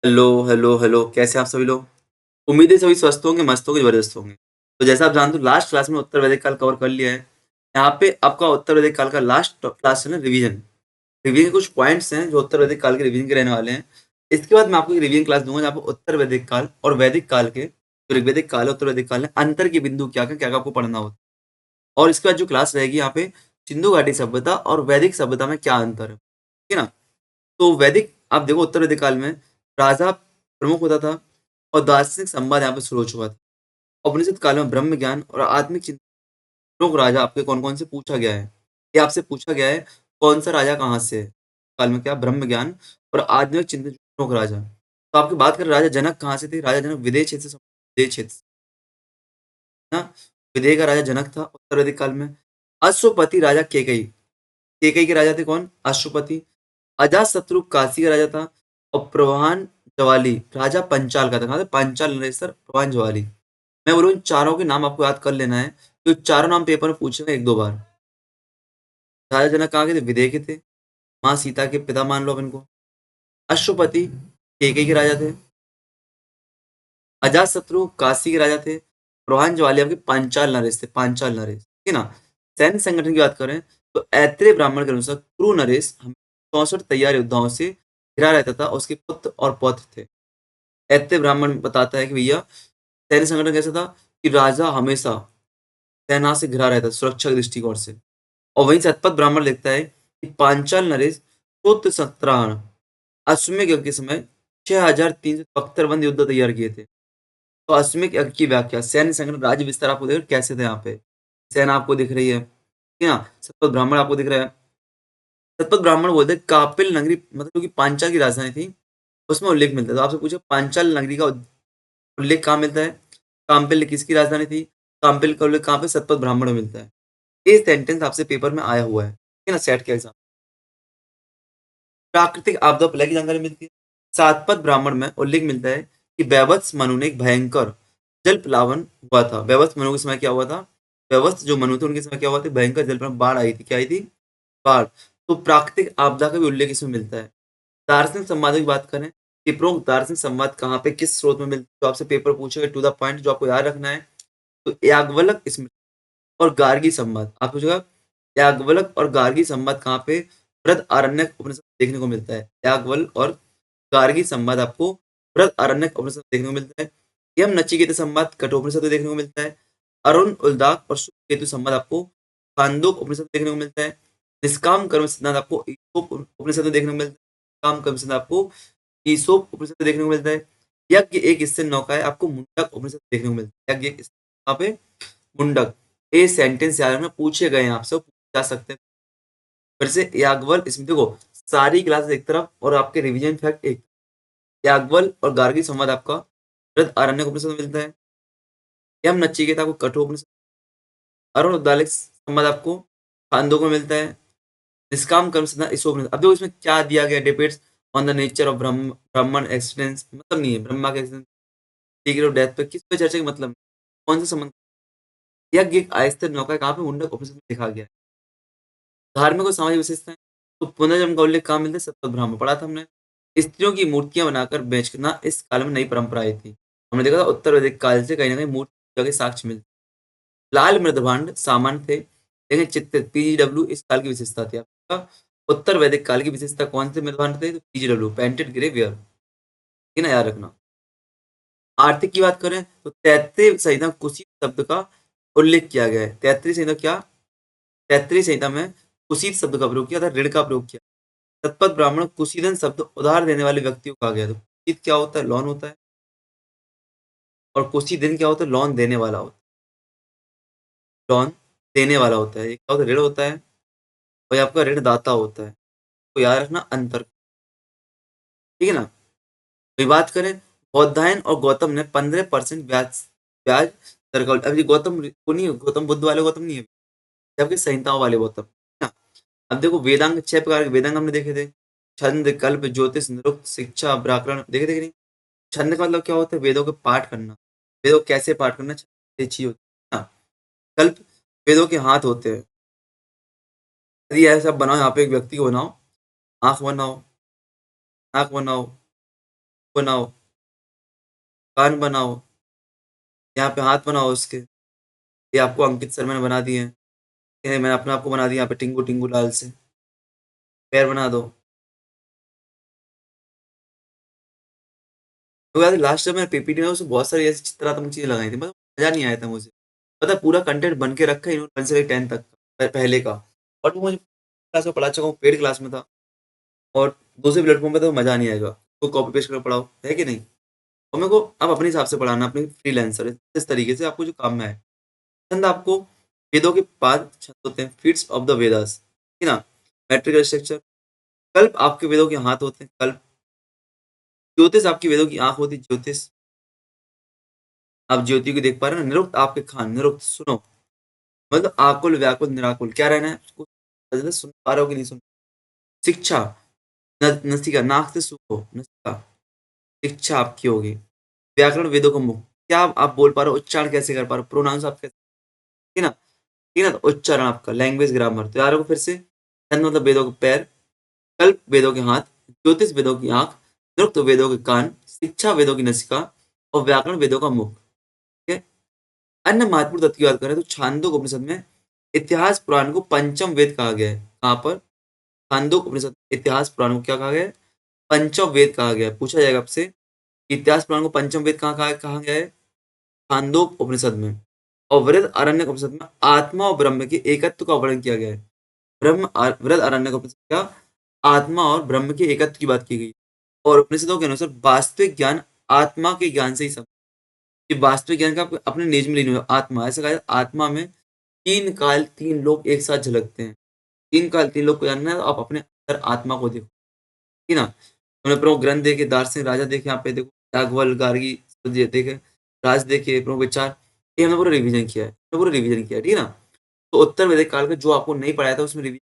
Hello, hello, hello, कैसे हैं आप सभी लोग? उम्मीद है सभी स्वस्थ होंगे, मस्त होंगे, जबरदस्त होंगे। तो जैसा आप जानते हो लास्ट क्लास में उत्तर वैदिक काल कवर कर लिया है। यहाँ पे आपका उत्तर वैदिक काल का लास्ट क्लास है ना रिवीजन। रिवीजन के कुछ पॉइंट्स हैं जो उत्तर वैदिक काल के रिवीजन के रहने वाले हैं। इसके बाद मैं आपको एक रिवीजन क्लास दूँगा जहाँ पे उत्तर वैदिक काल और वैदिक काल के जो ऋग्वैदिक काल है, उत्तर वैदिक काल है, अंतर के बिंदु क्या-क्या आपको पढ़ना होता है। और इसके बाद जो क्लास रहेगी यहाँ पे सिंधु घाटी सभ्यता और वैदिक सभ्यता में क्या अंतर है, ठीक है ना? तो वैदिक आप देखो उत्तर वैदिक काल में राजा प्रमुख होता था और दार्शनिक संवाद यहाँ पे शुरू हो चुका था। उपनिषद काल में ब्रह्म ज्ञान और आत्मिक चिंतन प्रमुख राजा आपके कौन-कौन से पूछा गया है। ये आपसे पूछा गया है कौन सा राजा कहाँ से है। काल में क्या ब्रह्म ज्ञान और आत्मिक चिंतन प्रमुख राजा। तो आपकी बात करें राजा जनक कहाँ से थे? राजा जनक विदेह क्षेत्र से विदेह क्षेत्र से, ना विदेह का राजा जनक था उत्तर वैदिक काल में। अश्वपति राजा केकई, केकई के राजा थे कौन? अश्वपति। अजातशत्रु काशी का राजा था और प्रवाहन जवाली राजा पंचाल का था। कहाँ था? पांचाल नरेश्वर प्रवाहन जवाली। मैं बोलूँ इन चारों के नाम आपको याद कर लेना है, तो चारों नाम पेपर में पूछे गए 1-2 बार। राजा जनक कहाँ के थे? विदेह के थे। माँ सीता के पिता मान लो आप इनको। अश्वपति केकई के राजा थे। अजातशत्रु काशी के राजा थे। प्रवाहन जवाली आपके पांचाल नरेश थे, पांचाल नरेश, ठीक है ना? सैन्य संगठन की बात करें तो ऐत्रेय ब्राह्मण के अनुसार कुरु नरेश 64 तैयार योद्धाओं से घिरा रहता था, उसके पुत्र और पौत्र थे। ऐत्रेय ब्राह्मण बताता है कि भैया सैन्य संगठन कैसा था कि राजा हमेशा सेना से घिरा रहता था सुरक्षा के दृष्टिकोण से। और वहीं शतपथ ब्राह्मण लिखता है कि पांचाल नरेश सूत्र सत्राहन अश्वमेध यज्ञ के समय 6372 युद्ध तैयार किए थे। तो अश्वमेध यज्ञ की व्याख्या सैन्य संगठन राज्य विस्तार आपको देख कैसे थे यहाँ पे सेना आपको दिख रही है, ठीक है ना? शतपथ ब्राह्मण आपको दिख रहा है। शतपथ ब्राह्मण बोलते हैं कापिल नगरी मतलब जो कि पांचाल की राजधानी थी उसमें उल्लेख मिलता है। तो आपसे पूछे पांचाल नगरी का उल्लेख कहाँ मिलता है? काम्पिल किसकी राजधानी थी? काम्पिल का उल्लेख कहाँ पे? शतपथ ब्राह्मण में मिलता है। ये सेंटेंस आपसे पेपर में आया हुआ है, ठीक है ना? सेट के एग्जाम। प्राकृतिक आपदा प्लेग की जानकारी मिलती है। सातपथ ब्राह्मण में उल्लेख मिलता है कि वैवत्स मनु ने एक भयंकर जल प्लावन हुआ था। वैवत्स मनु के समय क्या हुआ था? वैवत्स जो मनु थे उनके समय क्या हुआ था? भयंकर जल प्लावन बाढ़ आई थी। क्या आई थी? बाढ़। तो प्राकृतिक आपदा का भी उल्लेख इसमें मिलता है। दार्शनिक संवादों की बात करें कि प्रमुख दार्शनिक संवाद कहाँ पे किस स्रोत में मिलते हैं, तो आपसे पेपर पूछेगा टू द पॉइंट जो आपको याद रखना है। तो याज्ञवल्क स्मृति और गार्गी संवाद आप पूछेगा याज्ञवल्क और गार्गी संवाद कहाँ पे बृहदारण्यक उपनिषद में देखने को मिलता है। याज्ञवल्क और गार्गी संवाद आपको बृहदारण्यक उपनिषद में देखने को मिलता है। यम नचिकेता संवाद कठोपनिषद में देखने को मिलता है। अरुण उल्दाक और केतु संवाद आपको छांदोग उपनिषद में देखने को मिलता है। निष्काम कर्म सिद्धांत आपको ईसोप उपनिषद में देखने को मिलता है। काम कर्म सिद्धांत आपको ईसोप उपनिषद में देखने को मिलता है। यज्ञ एक इससे नौका है आपको मुंडक उपनिषद में देखने को मिलता है। यज्ञ एक यहाँ पे मुंडक। ये सेंटेंस याद रखना पूछे गए हैं आपसे और पूछे जा सकते हैं। फिर से याज्ञवल्क इसमें देखो सारी क्लासेस एक तरफ और आपके रिवीजन फैक्ट एक। याज्ञवल्क और गार्गी संवाद आपका बृहदारण्यक उपनिषद में मिलता है। यम नचिकेता आपको कठोपनिषद, अरुण उद्दालक संवाद आपको छांदोग में मिलता है। निष्काम कर्म सिद्धांत ईसोपनिषद। अब देखो इसमें क्या दिया गया debates on the nature of Brahman existence मतलब नहीं है ब्रह्मा के एक्सिस्टेंस ऑफ डेथ पे किस पे चर्चा की मतलब कौन सा संबंध। यज्ञ एक अस्थिर नौका है कहाँ पे मुंडक उपनिषद में लिखा गया है। धार्मिक और सामाजिक विशेषताएं तो पुनर्जन्म का उल्लेख कहाँ मिलता है? सतपथ ब्राह्मण पढ़ा था हमने। स्त्रियों की मूर्तियां बनाकर बेचना इस काल में नई परंपरा आई थी। हमने देखा था उत्तर वैदिक काल से कहीं ना कहीं मूर्ति पूजा के साक्ष्य मिलते। लाल मृदभांड सामान्य थे लेकिन चित्रित पीजीडब्ल्यू इस काल की विशेषता थी। आपका उत्तर वैदिक काल की विशेषता कौन से मृदभांड थे? तो पीजीडब्ल्यू पेंटेड ग्रे वेयर, ये ना याद रखना। आर्थिक की बात करें तो तैत्रीय संहिता में कुशी शब्द का उल्लेख किया गया है। तैत्रीय संहिता क्या? तैत्रीय संहिता में कुशीत शब्द का प्रयोग किया था, ऋण का प्रयोग किया। तत्पद ब्राह्मण कुशीदन शब्द उधार देने वाले व्यक्ति को कहा गया। तो कुशीत क्या होता है? लोन होता है। और कुशीदन क्या होता है? लोन देने वाला होता है। लोन देने वाला होता है। एक क्या होता है? ऋण होता है और ये आपका ऋण दाता होता है। तो याद रखना अंतर, ठीक है ना? अभी बात करें बौद्धायन और गौतम ने 15% ब्याज ब्याज दर का अभी गौतम को नहीं, गौतम बुद्ध वाले गौतम नहीं है, जबकि संहिताओं वाले गौतम, है ना? अब देखो वेदांग 6 प्रकार के वेदांग हमने देखे थे। छंद कल्प ज्योतिष निरुक्त शिक्षा व्याकरण देखे थे कि नहीं? छंद का मतलब क्या होता है? वेदों के पाठ करना। वेदों को कैसे पाठ करना? छंद अच्छी होती है ना। कल्प वेदों के हाथ होते हैं। यदि ऐसा बनाओ यहाँ पे एक व्यक्ति को बनाओ, आंख बनाओ, नाक बनाओ, बनाओ, कान बनाओ, यहाँ पे हाथ बनाओ उसके। ये आपको अंकित शर्मा ने बना दिए हैं। ये मैंने अपने आप को बना दिया यहाँ पे टिंकू टिंकू लाल से। पैर बना दो। तो यार लास्ट टाइम मैं पीपीटी में उसमें बहुत सारी ऐसी चित्रात्मक चीज़ें लगाई थी, मतलब मज़ा नहीं आया था मुझे। पता है पूरा कंटेंट बन के रखा है इन्होंने 1 से लेके 10 तक पहले का। और वो मुझे क्लास में पढ़ा चुका हूँ, पेड क्लास में था और दूसरे प्लेटफ़ॉर्म पे तो मज़ा नहीं आएगा। तो कॉपी पेस्ट करके पढ़ाओ, है कि नहीं? और मेरे को आप अपने हिसाब से पढ़ाना, अपनी फ्रीलांसर है, इस तरीके से आपको जो काम में आए। छंद आपको वेदों के 5 छंद होते हैं, फीट्स ऑफ द वेदास, है ना? मैट्रिक स्ट्रक्चर, कल्प आपके वेदों के हाथ होते हैं, कल्प। ज्योतिष आपकी वेदों की आँख होती है, ज्योतिष। आप ज्योति को देख पा रहे हैं ना? निरुक्त आपके कान, निरुक्त सुनो, मतलब आकुल, व्याकुल, निराकुल, क्या रहना है? उसको सुन पा रहे हो कि नहीं सुन? शिक्षा, न नसिका, नाक से सूंघो, नसिका, शिक्षा आपकी होगी। व्याकरण वेदों का मुख, क्या आप बोल पा रहे हो? उच्चारण कैसे कर पा रहे हो? प्रोनाउंस आप कैसे, है ना? ठीक है ना? तो उच्चारण आपका, लैंग्वेज, ग्रामर। तो यार वो फिर से छंद मतलब वेदों के पैर, कल्प वेदों के हाथ, ज्योतिष वेदों की आँख, निरुक्त वेदों के कान, शिक्षा वेदों की नसिका और व्याकरण वेदों का मुख। ठीक है? अन्य महत्वपूर्ण तथ्य की बात करें तो छांदोग्य उपनिषद में इतिहास पुराण को पंचम वेद कहा गया है। कहाँ पर? छांदोग्य उपनिषद इतिहास पुराण को क्या कहा गया है? पंचम वेद कहा गया है। पूछा जाएगा आपसे, इतिहास पुराण को पंचम वेद कहा गया है? छांदोग्य उपनिषद में। और वृहद आरण्यक उपनिषद में आत्मा और ब्रह्म के एकत्व का वर्णन किया गया है। वृहद आरण्यक उपनिषद का आत्मा और ब्रह्म के एकत्व की बात की गई। और उपनिषदों के अनुसार वास्तविक ज्ञान आत्मा के ज्ञान से ही सब, कि वास्तविक ज्ञान का अपने निज में लीन हुआ आत्मा, ऐसा कहा जाता है, आत्मा में 3 काल 3 लोग एक साथ झलकते हैं। 3 काल 3 लोग को जानना है तो आप अपने अंदर आत्मा को देखो, है ना? हमने प्रमुख ग्रंथ देखे, दार्शनिक राजा देखे, यहाँ पे देखो याज्ञवल्क्य, गार्गी ये देखे, राज देखे, प्रमुख विचार, ये हमने पूरा रिवीजन किया है, ठीक है ना? तो उत्तर वैदिक काल का जो आपको नहीं पढ़ाया था उसमें revision.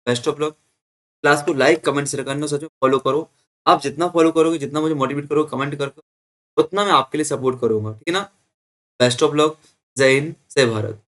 Best of luck. Class को लाइक, कमेंट, शेयर करना, सच में फॉलो करो। आप जितना फॉलो करोगे, जितना मुझे मोटिवेट करोगे कमेंट करके, उतना मैं आपके लिए सपोर्ट करूँगा, ठीक है ना? Best of luck. जय हिंद, जय भारत।